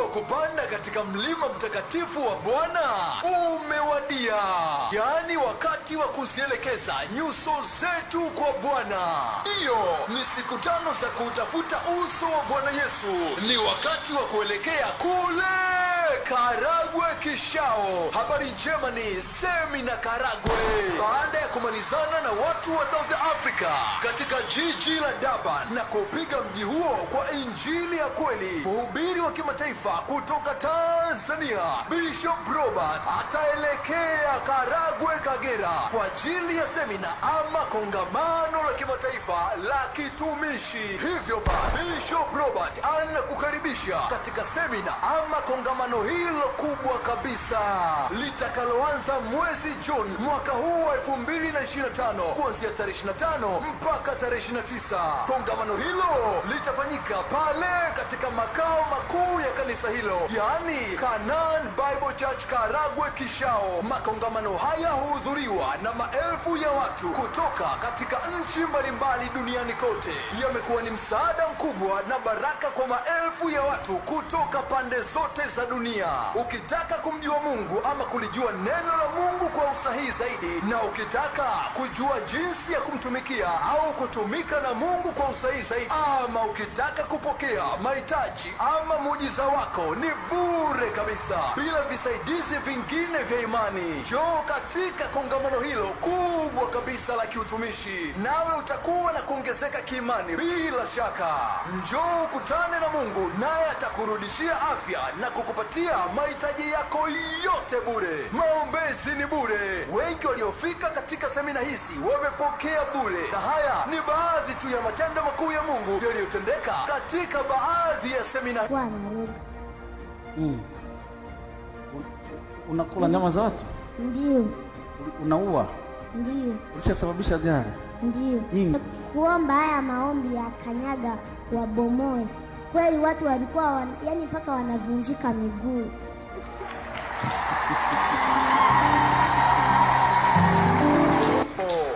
wa kupanda katika mlima mtakatifu wa Bwana umewadia. Yaani wakati wa kuzielekeza nyuso zetu kwa Bwana. Hiyo ni siku 5 za kutafuta uso wa Bwana Yesu. Ni wakati wa kuelekea kule Karagwe Kishao. Habari njema ni semina Karagwe. Baada ya kumalizana na watu wa South Africa katika jiji la Durban na kupiga mji huo kwa injili ya kweli, mhubiri wa kimataifa kutoka Tanzania Bishop Robert ataelekea Karagwe Kagera kwa ajili ya semina ama kongamano la kimataifa la kitumishi. Hivyo basi Bishop Robert anakukaribisha katika semina ama kongamano hilo kubwa kabisa litakaloanza mwezi Juni mwaka huu wa 2025 kuanzia tarehe 25 mpaka tarehe 29. Kongamano hilo litafanyika pale katika makao makuu ya kanisa hilo, yaani Canaan Bible Church Karagwe Kishao. Makongamano haya huhudhuriwa na maelfu ya watu kutoka katika nchi mbalimbali duniani kote. Yamekuwa ni msaada mkubwa na baraka kwa maelfu ya watu kutoka pande zote za dunia. Ukitaka kumjua Mungu ama kulijua neno la Mungu kwa usahihi zaidi, na ukitaka kujua jinsi ya kumtumikia au kutumika na Mungu kwa usahihi zaidi, ama ukitaka kupokea mahitaji ama muujiza wako, ni bure kabisa, bila visaidizi vingine vya imani. Njoo katika kongamano hilo kubwa kabisa la kiutumishi, nawe utakuwa na kuongezeka kiimani bila shaka. Njoo ukutane na Mungu, naye atakurudishia afya na kukupatia mahitaji yako yote bure. Maombezi ni bure. Wengi waliofika katika semina hizi wamepokea bure, na haya ni baadhi tu ya matendo makuu ya Mungu yaliyotendeka katika baadhi ya semina. Unakula nyama za watu? Ndio. Unaua? Ndio. Ulishasababisha ajali? Ndio. Nyingi. Kuomba haya maombi ya kanyaga wabomoe. Kweli watu walikuwa yani mpaka wanavunjika miguu.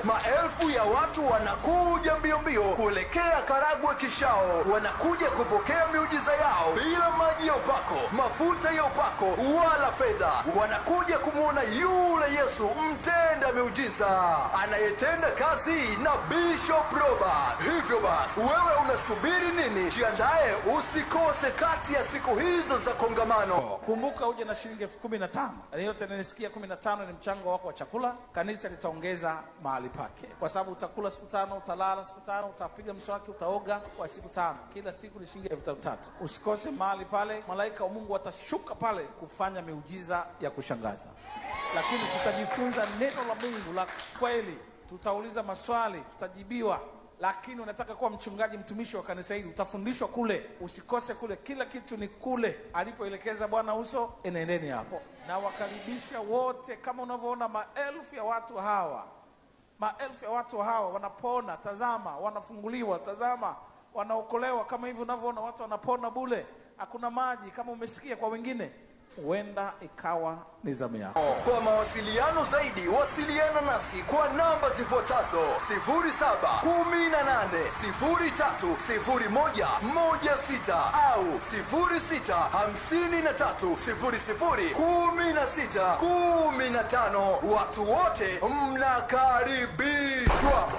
Maelfu ya watu wanakuja mbio mbio kuelekea Karagwe Kishao. Wanakuja kupokea miujiza yao bila maji ya upako, mafuta ya upako wala fedha. Wanakuja kumwona yule Yesu mtenda miujiza, anayetenda kazi na Bishop Robert. Hivyo basi, wewe unasubiri nini? Jiandae, usikose kati ya siku hizo za kongamano. Kumbuka uje na shilingi 15,000. Yote nanisikia 15 ni mchango wako wa chakula. Kanisa litaongeza mahali pake, kwa sababu utakula siku 5, utalala siku 5, utapiga mswaki, utaoga kwa siku 5. Kila siku ni shilingi 3,000. Usikose mahali pale. Malaika wa Mungu watashuka pale kufanya miujiza ya kushangaza. Lakini tutajifunza neno la Mungu la kweli, tutauliza maswali, tutajibiwa. Lakini unataka kuwa mchungaji, mtumishi wa kanisa hili, utafundishwa kule. Usikose kule, kila kitu ni kule alipoelekeza Bwana uso. Enendeni hapo na wakaribisha wote. Kama unavyoona maelfu ya watu hawa wanapona, tazama, wanafunguliwa, tazama, wanaokolewa. Kama hivi unavyoona watu wanapona bure. Hakuna maji, kama umesikia kwa wengine, huenda ikawa ni zamu yako. Kwa mawasiliano zaidi, wasiliana nasi kwa namba zifuatazo: 0718030116 au 0653001615. Watu wote mnakaribishwa.